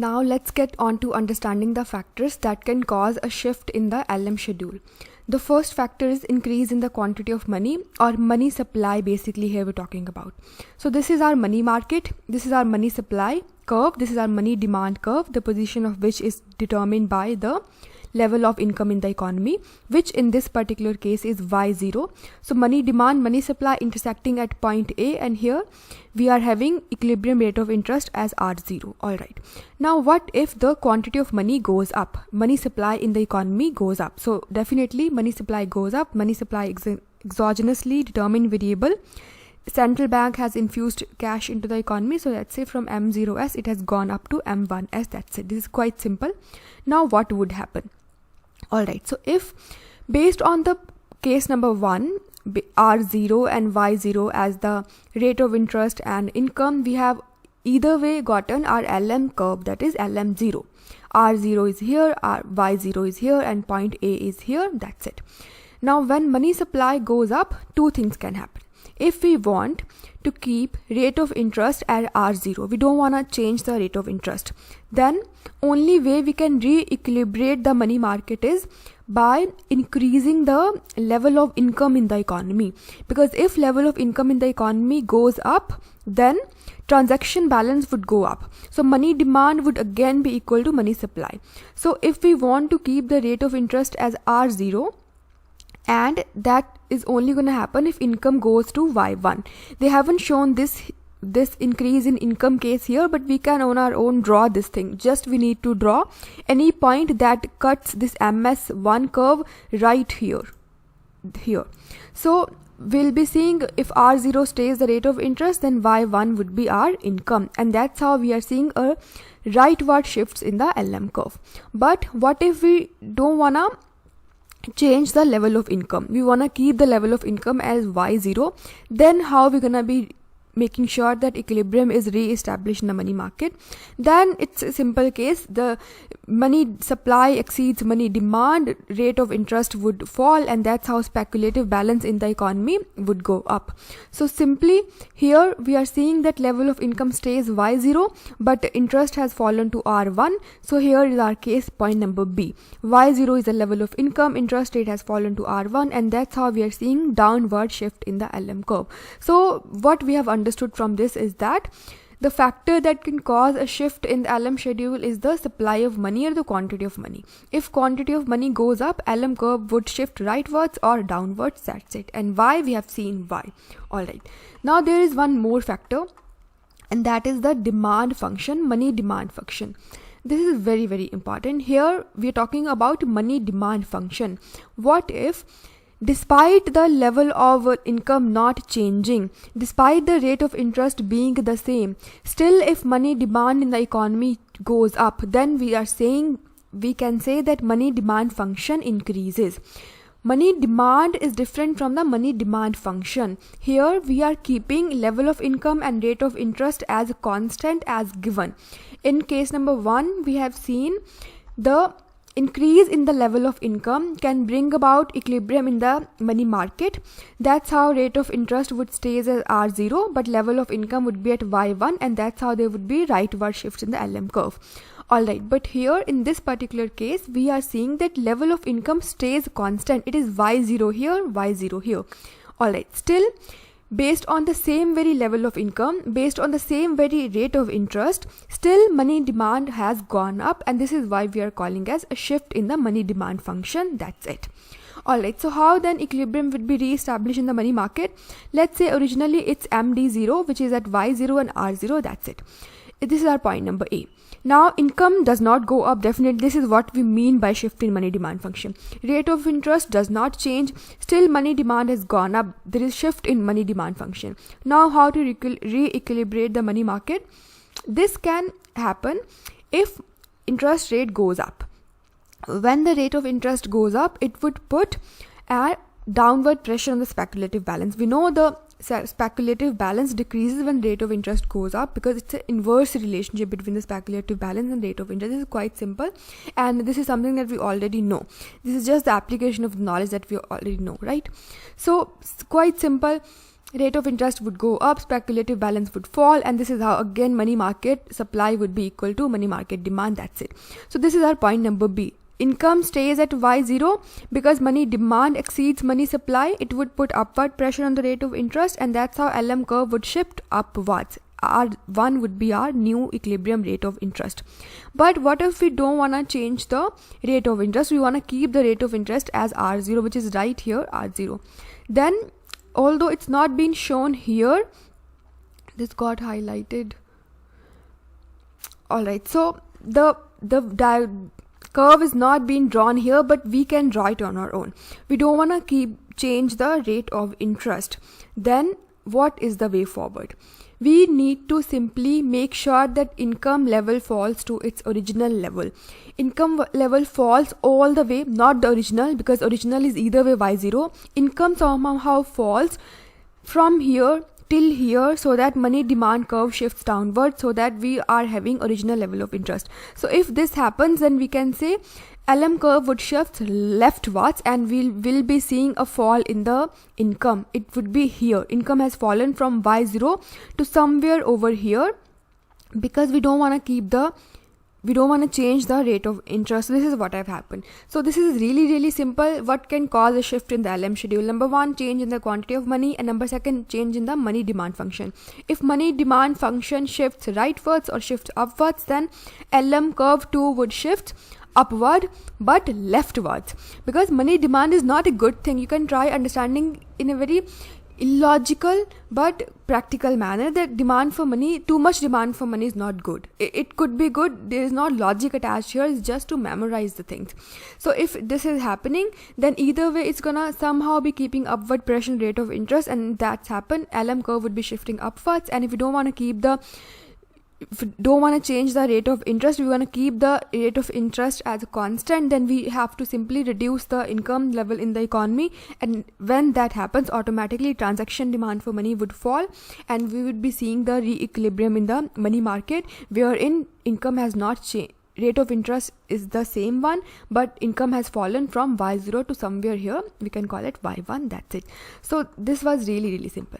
Now let's get on to understanding the factors that can cause a shift in the LM schedule. The first factor is increase in the quantity of money or money supply, basically here we're talking about. So this is our money market, this is our money supply curve, this is our money demand curve, the position of which is determined by the level of income in the economy, which in this particular case is Y0. So money demand, money supply intersecting at point A, and here we are having equilibrium rate of interest as R0. Alright. Now what if the quantity of money goes up? Money supply in the economy goes up. So definitely money supply goes up. Money supply exogenously determined variable. Central bank has infused cash into the economy. So let's say from M0S it has gone up to M1S. That's it. This is quite simple. Now what would happen? Alright, so if based on the case number 1, R0 and Y0 as the rate of interest and income, we have either way gotten our LM curve, that is LM0. R0 is here, Y0 is here, and point A is here. That's it. Now when money supply goes up, two things can happen. If we want to keep rate of interest at R0, we don't want to change the rate of interest, then only way we can re-equilibrate the money market is by increasing the level of income in the economy. Because if level of income in the economy goes up, then transaction balance would go up. So money demand would again be equal to money supply. So if we want to keep the rate of interest as R0, and that is only going to happen if income goes to Y1. They haven't shown this increase in income case here, but we can on our own draw this thing. Just we need to draw any point that cuts this MS1 curve right here. So we'll be seeing if R0 stays the rate of interest, then Y1 would be our income, and that's how we are seeing a rightward shifts in the LM curve. But what if we don't wanna change the level of income? We want to keep the level of income as Y0. Then how we're gonna be making sure that equilibrium is re-established in the money market? Then it's a simple case. The money supply exceeds money demand, rate of interest would fall, and that's how speculative balance in the economy would go up. So simply here we are seeing that level of income stays Y0, but interest has fallen to R1. So here is our case point number B. Y0 is the level of income, interest rate has fallen to R1, and that's how we are seeing downward shift in the LM curve. So what we have understood from this is that the factor that can cause a shift in the LM schedule is the supply of money or the quantity of money. If quantity of money goes up, LM curve would shift rightwards or downwards. That's it. And why? We have seen why. Alright. Now there is one more factor, and that is the demand function, money demand function. This is very, very important. Here we are talking about money demand function. What if despite the level of income not changing, despite the rate of interest being the same, still if money demand in the economy goes up, then we can say that money demand function increases. Money demand is different from the money demand function. Here we are keeping level of income and rate of interest as constant as given. In case number 1, we have seen the increase in the level of income can bring about equilibrium in the money market. That's how rate of interest would stay as R0, but level of income would be at Y1, and that's how there would be rightward shifts in the LM curve. Alright, but here in this particular case, we are seeing that level of income stays constant. It is Y0 here, Y0 here. Alright, still based on the same very level of income, based on the same very rate of interest, still money demand has gone up, and this is why we are calling as a shift in the money demand function. That's it. Alright, so how then equilibrium would be re-established in the money market? Let's say originally it's MD0, which is at Y0 and R0. That's it. This is our point number A. Now income does not go up. Definitely this is what we mean by shift in money demand function. Rate of interest does not change. Still money demand has gone up. There is shift in money demand function. Now how to re-equilibrate the money market? This can happen if interest rate goes up. When the rate of interest goes up, it would put a downward pressure on the speculative balance. We know the speculative balance decreases when rate of interest goes up, because it's an inverse relationship between the speculative balance and rate of interest. This is quite simple, and this is something that we already know. This is just the application of knowledge that we already know, right? So it's quite simple. rate of interest would go up, speculative balance would fall, and this is how again money market supply would be equal to money market demand. That's it. So this is our point number B. Income stays at y0 because money demand exceeds money supply. It would put upward pressure on the rate of interest, and that's how LM curve would shift upwards. R1 would be our new equilibrium rate of interest. But what if we don't want to change the rate of interest? We want to keep the rate of interest as R0, which is right here, R0. Then, although it's not been shown here, this got highlighted. Alright, so the curve is not being drawn here, but we can draw it on our own. We don't want to change the rate of interest. Then what is the way forward? We need to simply make sure that income level falls to its original level. Income level falls all the way, not the original, because original is either way y0. Income somehow falls from here till here, so that money demand curve shifts downward, so that we are having original level of interest. So if this happens, then we can say LM curve would shift leftwards, and we'll be seeing a fall in the income. It would be here. Income has fallen from y0 to somewhere over here, because we don't want to change the rate of interest. This is what have happened. So this is really simple. What can cause a shift in the LM schedule? Number one, change in the quantity of money, and number second, change in the money demand function. If money demand function shifts rightwards or shifts upwards, then LM curve too would shift upward but leftwards, because money demand is not a good thing. You can try understanding in a very illogical but practical manner that demand for money, too much demand for money is not good. It could be good. There is not logic attached here. It's just to memorize the things. So if this is happening, then either way it's gonna somehow be keeping upward pressure on rate of interest, and that's happened. LM curve would be shifting upwards, and if we don't want to change the rate of interest, we want to keep the rate of interest as a constant, then we have to simply reduce the income level in the economy, and when that happens, automatically transaction demand for money would fall, and we would be seeing the re-equilibrium in the money market, wherein income has not changed. Rate of interest is the same one, but income has fallen from y0 to somewhere here. We can call it y1. That's it. So this was really simple.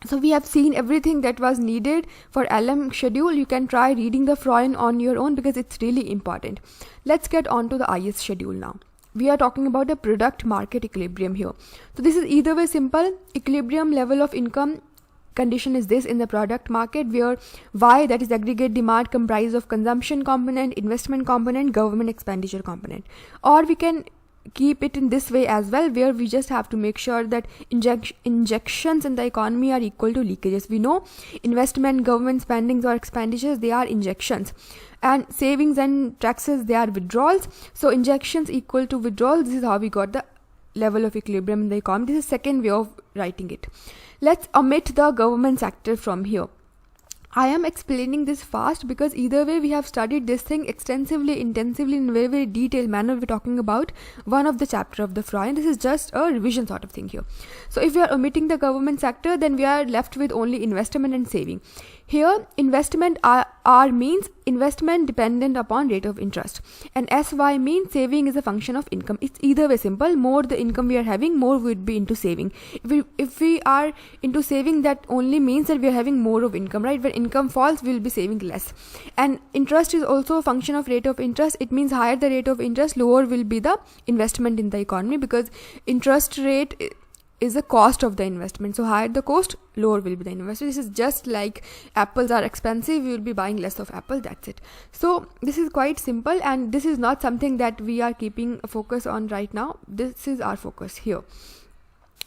So we have seen everything that was needed for LM schedule. You can try reading the FROYEN on your own, because it's really important. Let's get on to the IS schedule now. We are talking about the product market equilibrium here. So this is either way simple. Equilibrium level of income condition is this in the product market, where Y, that is aggregate demand, comprised of consumption component, investment component, government expenditure component. Or we can keep it in this way as well, where we just have to make sure that injections in the economy are equal to leakages. We know investment, government spendings or expenditures, they are injections, and savings and taxes, they are withdrawals. So injections equal to withdrawals. This is how we got the level of equilibrium in the economy. This is second way of writing it. Let's omit the government sector from here. I am explaining this fast because either way we have studied this thing extensively, intensively, in a very detailed manner. We're talking about one of the chapter of the FROYEN. This is just a revision sort of thing here. So if we are omitting the government sector, then we are left with only investment and saving. Here, investment R means investment dependent upon rate of interest, and SY means saving is a function of income. It's either way simple. More the income we are having, more we would be into saving. If we are into saving, that only means that we are having more of income, right? When income falls, we will be saving less. And interest is also a function of rate of interest. It means higher the rate of interest, lower will be the investment in the economy, because interest rate is the cost of the investment. So higher the cost, lower will be the investment. This is just like apples are expensive, we will be buying less of apple. That's it. So this is quite simple, and this is not something that we are keeping a focus on right now. This is our focus here.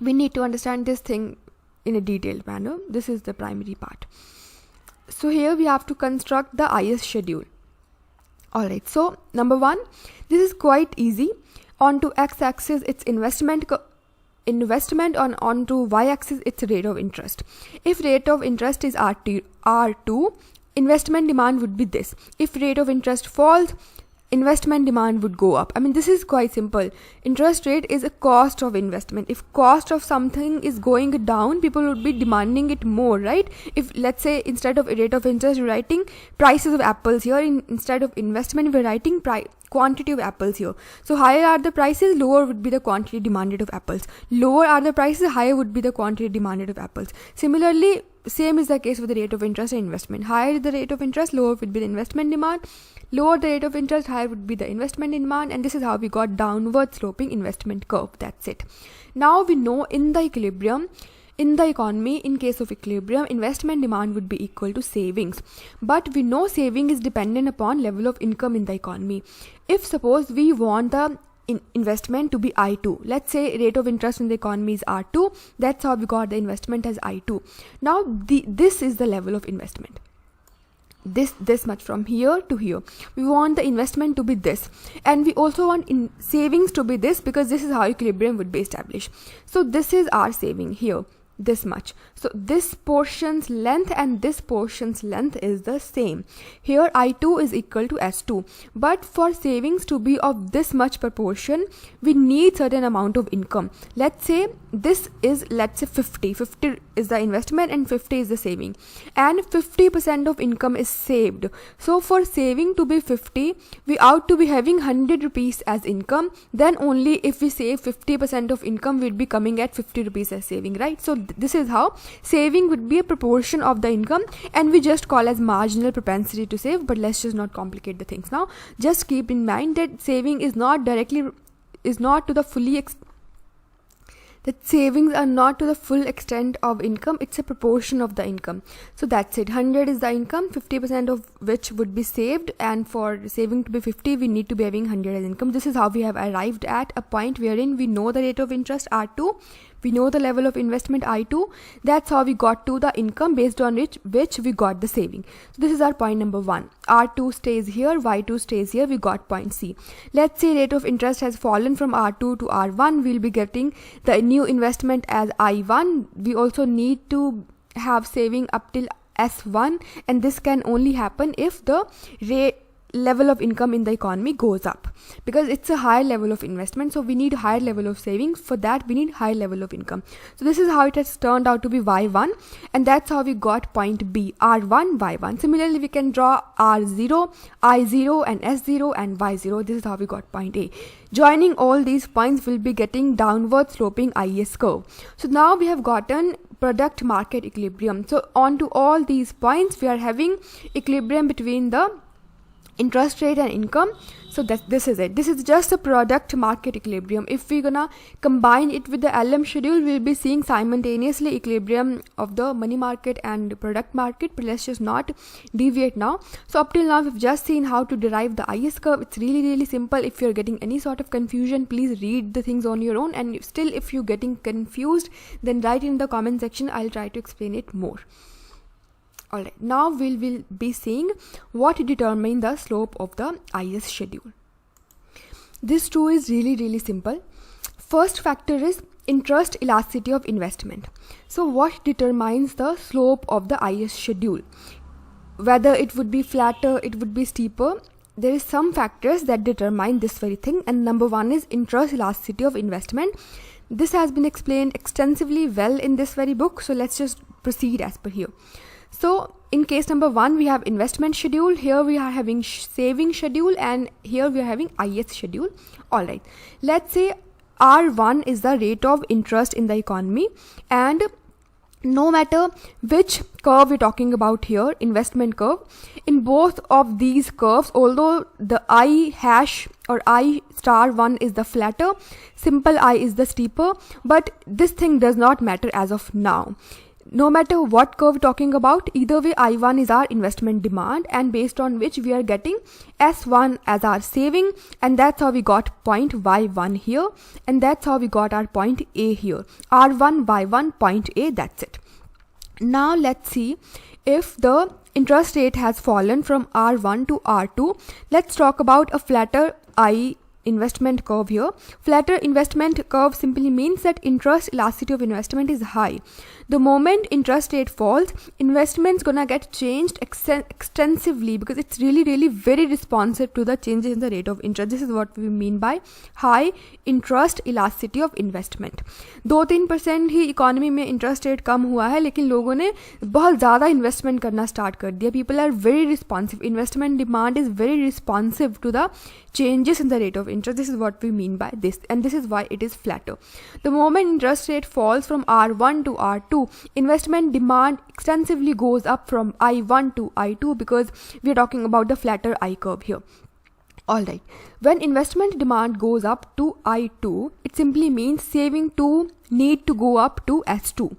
We need to understand this thing in a detailed manner. This is the primary part. So here we have to construct the IS schedule. Alright, so number one, this is quite easy. Onto x-axis it's investment, onto y-axis it's rate of interest. If rate of interest is R2, investment demand would be this. If rate of interest falls, investment demand would go up. I mean, this is quite simple. Interest rate is a cost of investment. If cost of something is going down, people would be demanding it more, right? If let's say instead of a rate of interest you're writing prices of apples here, instead of investment we're writing quantity of apples here. So higher are the prices, lower would be the quantity demanded of apples. Lower are the prices, higher would be the quantity demanded of apples. Similarly, same is the case with the rate of interest and investment. Higher is the rate of interest, lower would be the investment demand. Lower the rate of interest, higher would be the investment demand, and this is how we got downward sloping investment curve. That's it. Now we know in the equilibrium, in the economy, in case of equilibrium, investment demand would be equal to savings. But we know saving is dependent upon level of income in the economy. If suppose we want the investment to be I2, let's say rate of interest in the economy is R2, that's how we got the investment as I2. Now this is the level of investment. This much from here to here. We want the investment to be this, and we also want in savings to be this, because this is how equilibrium would be established. So this is our saving here, this much. So this portion's length and this portion's length is the same. Here I2 is equal to S2, but for savings to be of this much proportion, we need certain amount of income. Let's say this is, let's say 50 is the investment and 50 is the saving, and 50% of income is saved. So for saving to be 50, we ought to be having 100 rupees as income. Then only if we save 50% of income, we'd be coming at 50 rupees as saving, right? So this is how saving would be a proportion of the income, and we just call as marginal propensity to save. But let's just not complicate the things now. Just keep in mind that saving is not to the fully that savings are not to the full extent of income. It's a proportion of the income. So that's it. 100 is the income, 50% of which would be saved, and for saving to be 50, we need to be having 100 as income. This is how we have arrived at a point wherein we know the rate of interest R2, we know the level of investment I2. That's how we got to the income based on which we got the saving. So this is our point number 1. R2 stays here, Y2 stays here, we got point C. Let's say rate of interest has fallen from R2 to R1. We'll be getting the new investment as I1. We also need to have saving up till S1, and this can only happen if the level of income in the economy goes up, because it's a higher level of investment, so we need higher level of savings. For that we need higher level of income. So this is how it has turned out to be Y1, and that's how we got point B, R1, Y1. Similarly, we can draw R0, I0 and S0 and Y0. This is how we got point A. Joining all these points, will be getting downward sloping IS curve. So now we have gotten product market equilibrium. So on to all these points, we are having equilibrium between the interest rate and income. So this is it. This is just a product market equilibrium. If we're gonna combine it with the LM schedule, we'll be seeing simultaneously equilibrium of the money market and product market. But let's just not deviate now. So up till now, we've just seen how to derive the IS curve. It's really simple. If you're getting any sort of confusion, please read the things on your own, and still if you're getting confused, then write in the comment section. I'll try to explain it more. Alright, now we will be seeing what determine the slope of the IS schedule. This too is really simple. First factor is interest elasticity of investment. So what determines the slope of the IS schedule? Whether it would be flatter, it would be steeper. There is some factors that determine this very thing, and number 1 is interest elasticity of investment. This has been explained extensively well in this very book, so let's just proceed as per here. So in case number 1, we have investment schedule. Here we are having saving schedule, and here we are having IS schedule. Alright, let's say R1 is the rate of interest in the economy, and no matter which curve we're talking about here, investment curve, in both of these curves, although the I hash or I star 1 is the flatter, simple I is the steeper, but this thing does not matter as of now. No matter what curve we're talking about, either way I1 is our investment demand, and based on which we are getting S1 as our saving, and that's how we got point Y1 here, and that's how we got our point A here. R1, Y1, point A, that's it. Now let's see if the interest rate has fallen from R1 to R2. Let's talk about a flatter I investment curve here. Flatter investment curve simply means that interest elasticity of investment is high. The moment interest rate falls, investment's gonna get changed extensively because it's really very responsive to the changes in the rate of interest. This is what we mean by high interest elasticity of investment. 2-3% he economy में interest rate कम हुआ है, लेकिन लोगों ने बहुत ज़्यादा investment करना start कर दिया. People are very responsive. Investment demand is very responsive to the changes in the rate of interest. This is what we mean by this, and this is why it is flatter. The moment interest rate falls from R1 to R2, investment demand extensively goes up from I1 to I2 because we are talking about the flatter I curve here. Alright, when investment demand goes up to I2, it simply means saving 2 need to go up to S2.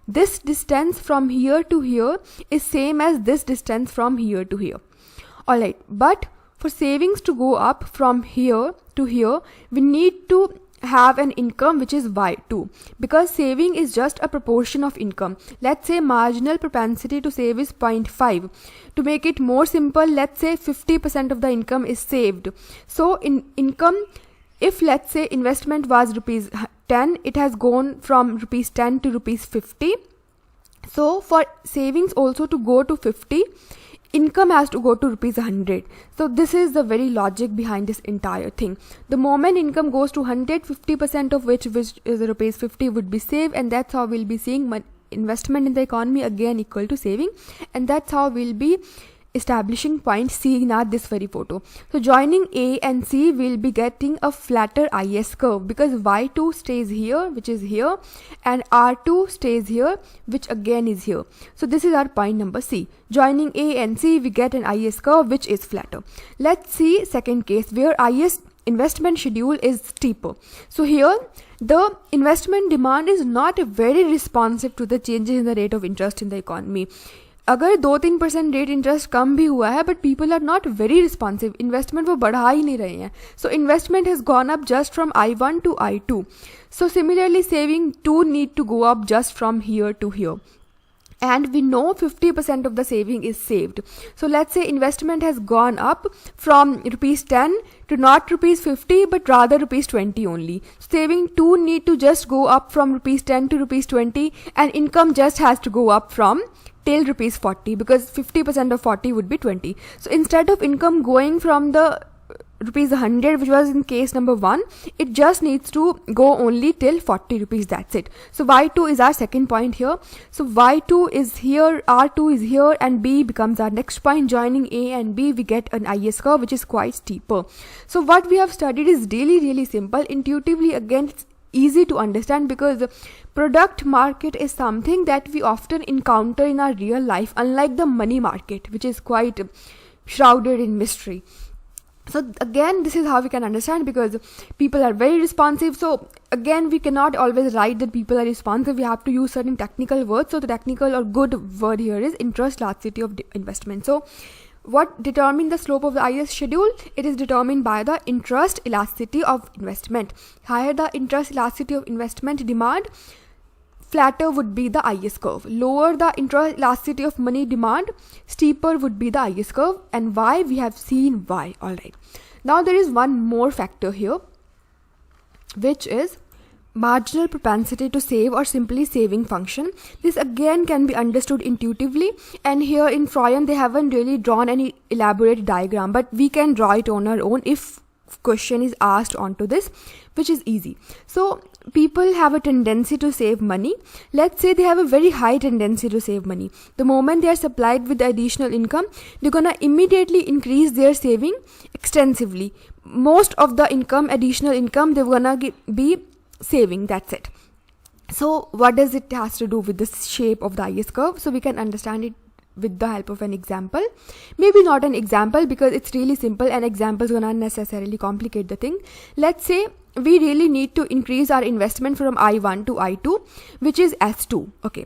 This distance from here to here is same as this distance from here to here. Alright, but for savings to go up from here to here, we need to have an income which is Y2, because saving is just a proportion of income. Let's say marginal propensity to save is 0.5. To make it more simple, let's say 50% of the income is saved. So in income, if let's say investment was rupees 10, it has gone from rupees 10 to rupees 50. So for savings also to go to 50, income has to go to rupees 100. So this is the very logic behind this entire thing. The moment income goes to 100, 50% of which is rupees 50 would be saved, and that's how we'll be seeing investment in the economy again equal to saving, and that's how we'll be establishing point C in this very photo. So joining A and C, will be getting a flatter IS curve because Y2 stays here, which is here, and R2 stays here, which again is here. So this is our point number C. Joining A and C, we get an IS curve which is flatter. Let's see second case where IS investment schedule is steeper. So here the investment demand is not very responsive to the changes in the rate of interest in the economy. अगर 2-3% rate interest कम भी हुआ है, but people are not very responsive, investment वो बढ़ा ही नहीं रहे हैं. So investment has gone up just from I1 to I2. So similarly, saving 2 need to go up just from here to here. And we know 50% of the saving is saved. So let's say investment has gone up from rupees 10 to not rupees 50, but rather rupees 20 only. Saving 2 need to just go up from rupees 10 to rupees 20, and income just has to go up from till rupees 40, because 50% of 40 would be 20. So instead of income going from the rupees 100, which was in case number 1, it just needs to go only till 40 rupees. That's it. So Y2 is our second point here. So Y2 is here, R2 is here, and B becomes our next point. Joining A and B, we get an IS curve which is quite steeper. So what we have studied is really simple. Intuitively, again, it's easy to understand because the product market is something that we often encounter in our real life, unlike the money market, which is quite shrouded in mystery. So again, this is how we can understand, because people are very responsive. So again, we cannot always write that people are responsive. We have to use certain technical words. So the technical or good word here is interest elasticity of investment. So what determines the slope of the IS schedule? It is determined by the interest elasticity of investment. Higher the interest elasticity of investment demand, flatter would be the IS curve. Lower the interest elasticity of money demand, steeper would be the IS curve. And why? We have seen why. Alright. Now there is one more factor here, which is marginal propensity to save, or simply saving function. This again can be understood intuitively, and here in FROYEN they haven't really drawn any elaborate diagram, but we can draw it on our own if question is asked onto this, which is easy. So people have a tendency to save money. Let's say they have a very high tendency to save money. The moment they are supplied with the additional income, they're gonna immediately increase their saving extensively. Most of the income, additional income, they're gonna be saving. That's it. So what does it has to do with the shape of the IS curve? So we can understand it with the help of an example. Maybe not an example, because it's really simple, and examples will not necessarily complicate the thing. Let's say we really need to increase our investment from I1 to I2, which is S2. Okay.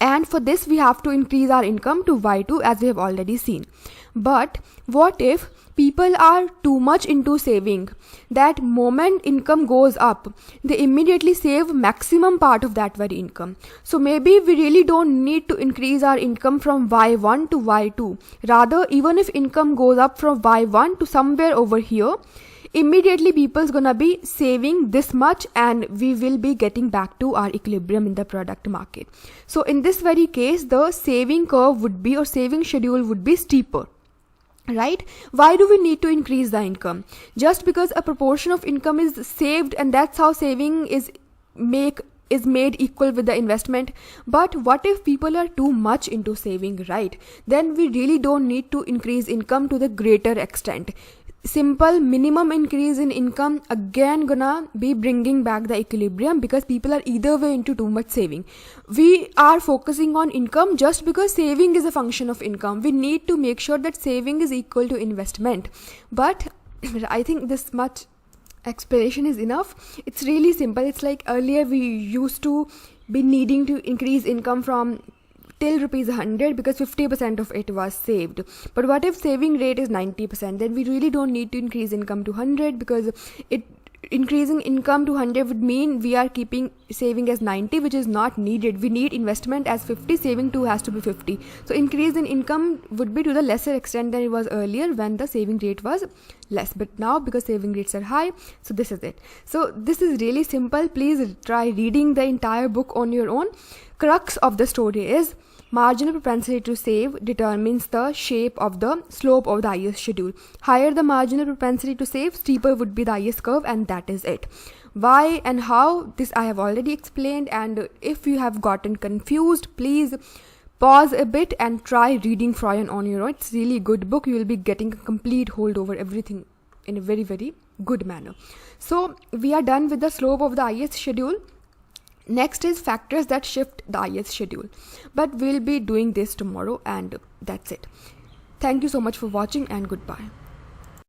And for this we have to increase our income to Y2, as we have already seen. But what if people are too much into saving? That moment income goes up, they immediately save maximum part of that very income. So maybe we really don't need to increase our income from Y1 to Y2. Rather, even if income goes up from Y1 to somewhere over here, immediately people's gonna be saving this much and we will be getting back to our equilibrium in the product market. So in this very case, the saving curve would be, or saving schedule would be steeper. Right? Why do we need to increase the income? Just because a proportion of income is saved, and that's how saving is made equal with the investment. But what if people are too much into saving, right? Then we really don't need to increase income to the greater extent. Simple minimum increase in income again gonna be bringing back the equilibrium, because people are either way into too much saving. We are focusing on income just because saving is a function of income. We need to make sure that saving is equal to investment. But I think this much explanation is enough. It's really simple. It's like earlier we used to be needing to increase income from till rupees 100 because 50% of it was saved. But what if saving rate is 90%? Then we really don't need to increase income to 100, because increasing income to 100 would mean we are keeping saving as 90, which is not needed. We need investment as 50, saving too has to be 50. So increase in income would be to the lesser extent than it was earlier when the saving rate was less. But now, because saving rates are high, so this is it. So this is really simple. Please try reading the entire book on your own. Crux of the story is marginal propensity to save determines the shape of the slope of the IS schedule. Higher the marginal propensity to save, steeper would be the IS curve, and that is it. Why and how, this I have already explained, and if you have gotten confused, please pause a bit and try reading FROYEN on your own. It's really good book. You will be getting a complete hold over everything in a very, very good manner. So we are done with the slope of the IS schedule. Next is factors that shift the IS schedule, but we'll be doing this tomorrow, and that's it. Thank you so much for watching, and goodbye.